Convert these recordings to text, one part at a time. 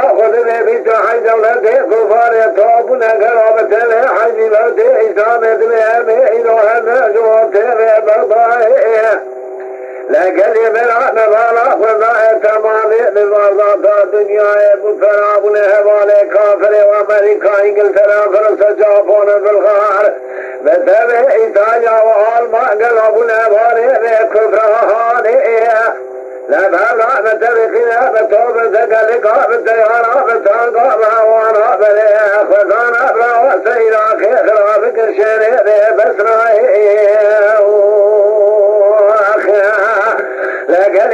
خود بیت حی دولت کفار تابون قرابت حی بلد اسلام دلهم ایران نجوت بردائه لكن برا نبالا خدا تمام بمرضات دنیا بفرابون حوال کافر و امریکا انگلترا فرنسا جاپان بلغار بتبع ایتالیا و آلمان قلبون حوال بکفران لبلا بتبع خلافة بتقلقا بتيارا بتانقا بهوانا خزانا بلا سيراك خلاف كرشان بسرائي لكن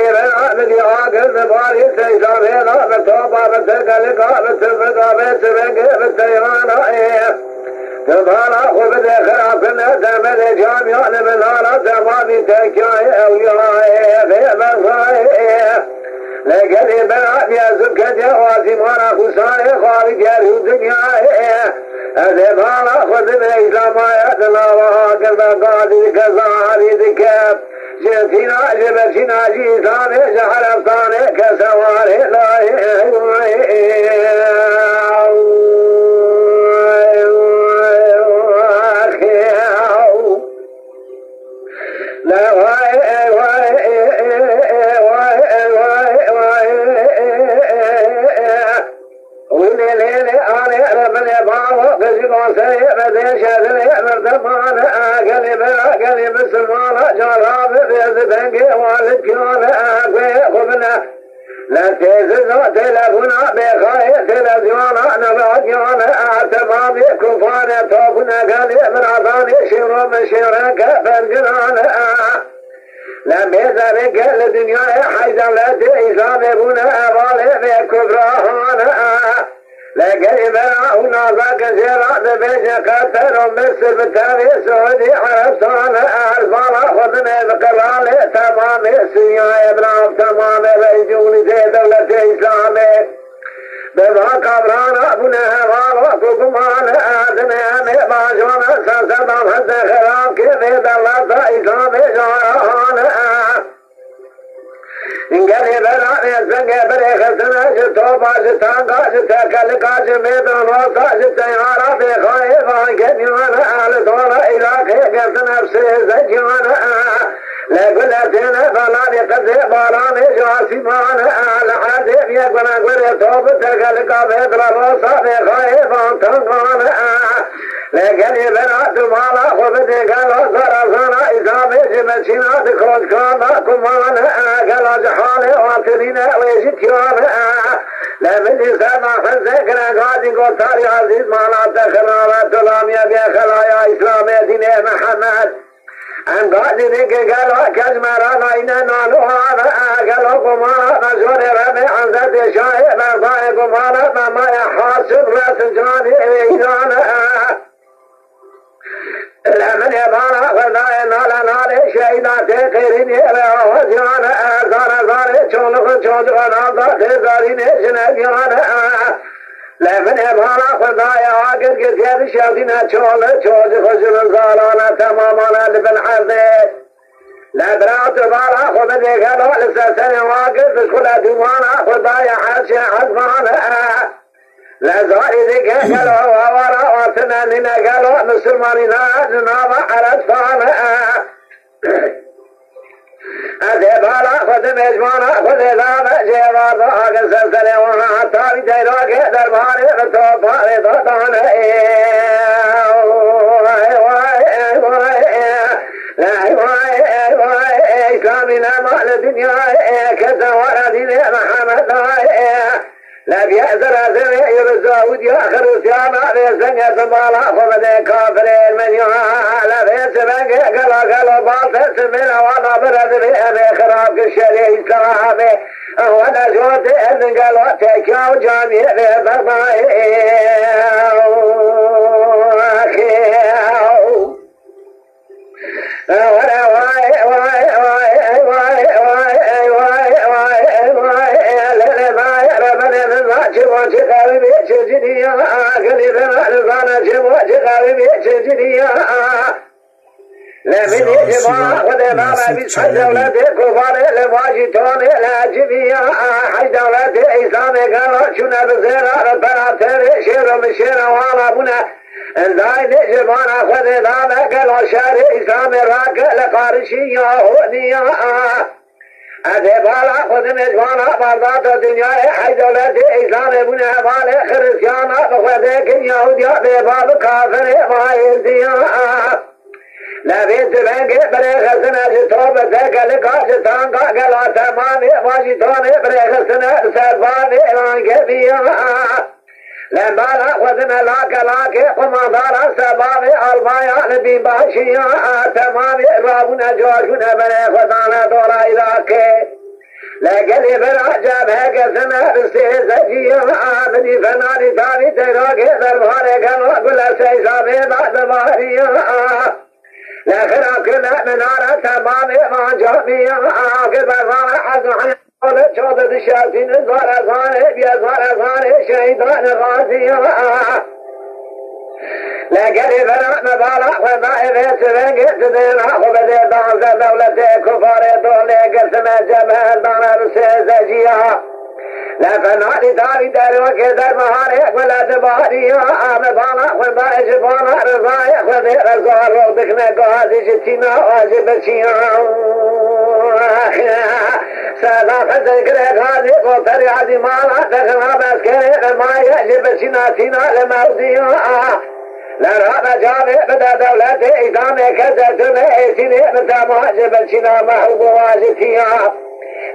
من يعاقل بباري سيسابينا بتوبة بتقلقا بتفقا بتفقا بتيرانا تبالا خبد خرافنا تمد جامعنا بنارا تمامي تكاي أولياء في بصائي لكن بلا بيزك جوازي مانا خسائي خارج يرهو دنيا أذبالا خبد إسلامايا دلاوها قلنا قادي كزاري ذكاب جنتنا جبتنا جيساني جحر أفطاني كسواري لا لا تزغ تلفنا بخير تلفنا نبعنا تمام كفار توبنا قال من عطاني شر من شرك فرقنا لم يزرق الدنيا حيث لا تإسلام يبونا أبالي بكفران لكن هنا ذاك زراعة بيش قتل مصر بالتالي سعودي عربستان أرسال خدنا بقرال تمام السياء ابن تمام بيجون زي دولة إسلامي بذا قبران ابن هوال وكمان آدنا مباشون سنسدام حد خراب كذي دولة إسلامي جاران إنجلي بلاني سنجي بريخسنا جتوبا جتانقا جتاكالقا جميدان وصا جتيارا بخائفا كنيوان آل طولا إلاكي قرد نفسي زجوان لكل أتنا فلاني قد باراني جاسمان آل حديث يكون أكبر توب تكالقا بيدلا وصا بخائفا تنقان لكن بلات مالا خبتي قالوا سرسنا إسامي جمشينا تخرج كانا كمان قالوا جحالي واترين ويشتيان لمن إسانا خنسكنا قادي قطاري عزيز مالا تخرارا تلاميا بخلايا إسلامي دين محمد أن قادي ذيك قالوا كجمرانا إنا نالوها قالوا كمان نشور رمي عن ذات شاهي مرضاي كمان ما يحاصل راس جاني إيزانا لمن يبانا خدايا نالا نالي شهيدات خيرين يلا وزيانا زارا چونخ چونجوانا ذات زارين شنگيانا لمن يبانا خدايا آقر كثير شهدنا چونج خجل زالانا تمامانا لبن حرده لبرات بالا خبد يقلو لسسن واقر تشكل دمانا خدايا حرش حزمانا لزاري ذيك قالوا وورا وثنانين قالوا مسلمانين جناب عرفان أذبالا خذ مجمانا خذ ذاب جيبادا أقل سلسل وانا تاري جيروك درباري رتوباري ضدان إسلامنا مال الدنيا كزوار دين محمد لا بيأذر أذر يرزاود يأخر سيانا بيسنگ سمالا خبده كافرين من يعالا بيسبنگ قلا باطل سمنا وانا برد بيأمي خراب كشري إسلامي وانا جوت أذن قلا تكاو جامي بيبرمائي لمن يجمع خذ بابا بسحج دولته كفار لواجتون الأجبية حج دولته إسلام قال شنا بزيرا ربنا تري شير مشير وانا بنا الزايد جبانا خذ بابا قال شار إسلام راك لقارشية هونية أذبالا خذ مجوانا بردات الدنيا حج دولته إسلام بنا بالي خرسيانا بخذك يهوديا بباب كافر ما يزيا لا بيت بنك بريخ سنة جتوب ذاك لقاش تانقا قلا تمامي ماشي توني بريخ سنة سرباني لانك بيا لما خذنا لاك قماندارا سبابي المايا نبي باشيا تمامي رابنا جوشنا بريخ دانا دورا إلاكي لكن براجع بهك سنة استهزجيا مني فناني تاني تراكي درباري كانوا كل سيسامي بعد باريا لكن كنا منارة تمامي ما جامية آخر برغانة حزن حيولة شوطة الشاسين زارزاني بيزارزاني شهيدان غازية لكن فرق مبالغ وضائف سبنك تدينا خبدي دانزة دولة كفار دولي قسم جمال دانا رسيزجية لا فنادي داري داري وكذا مهاري ولا تباري آمدانا وضائج بانا رضاي وذي رزار وضكنا قاضي جتنا واجب شيئا سادات ذكر غازي قطر عدي مالا دخنا بسكري ما يجب سينا لموزيا لا رابا جامي بدا دولتي إدامي كذتنا إيسيني بدا مواجب سينا محوب واجتيا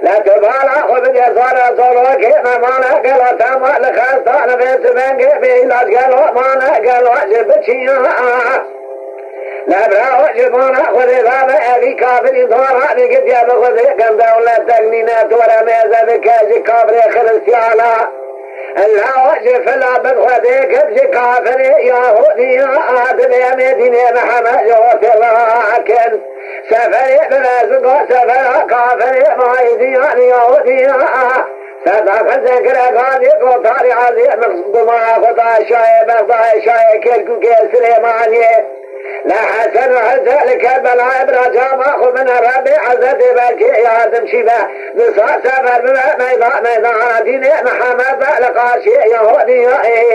لا تبالا خذ يزار زوروكي مانا قلو تاما لخاصة بيت بنك بيلاج قلو مانا قلو واجب سينا لا برا واجبونا خذ ذابا أبي كافري دورا بكت يابا خذ قم دولة تقنينة دورا ميزة بكاجي كافري خرسيالا لا واجب فلا بخذيك بجي كافري يهودي آدم يا مدينة محمد جوت لكن سفري بلازقو سفر كافري ما يديان يهودي صدق ذكر غازي قطاري عزيز مصدوما خطا شاي كيركو كيسليماني لا حسن وحزل كربلاء ابراجام اخو من ربي عزت بالكي يا آدم شبه بصار سفر ميدان دين محمد لقاشي يهودي اخي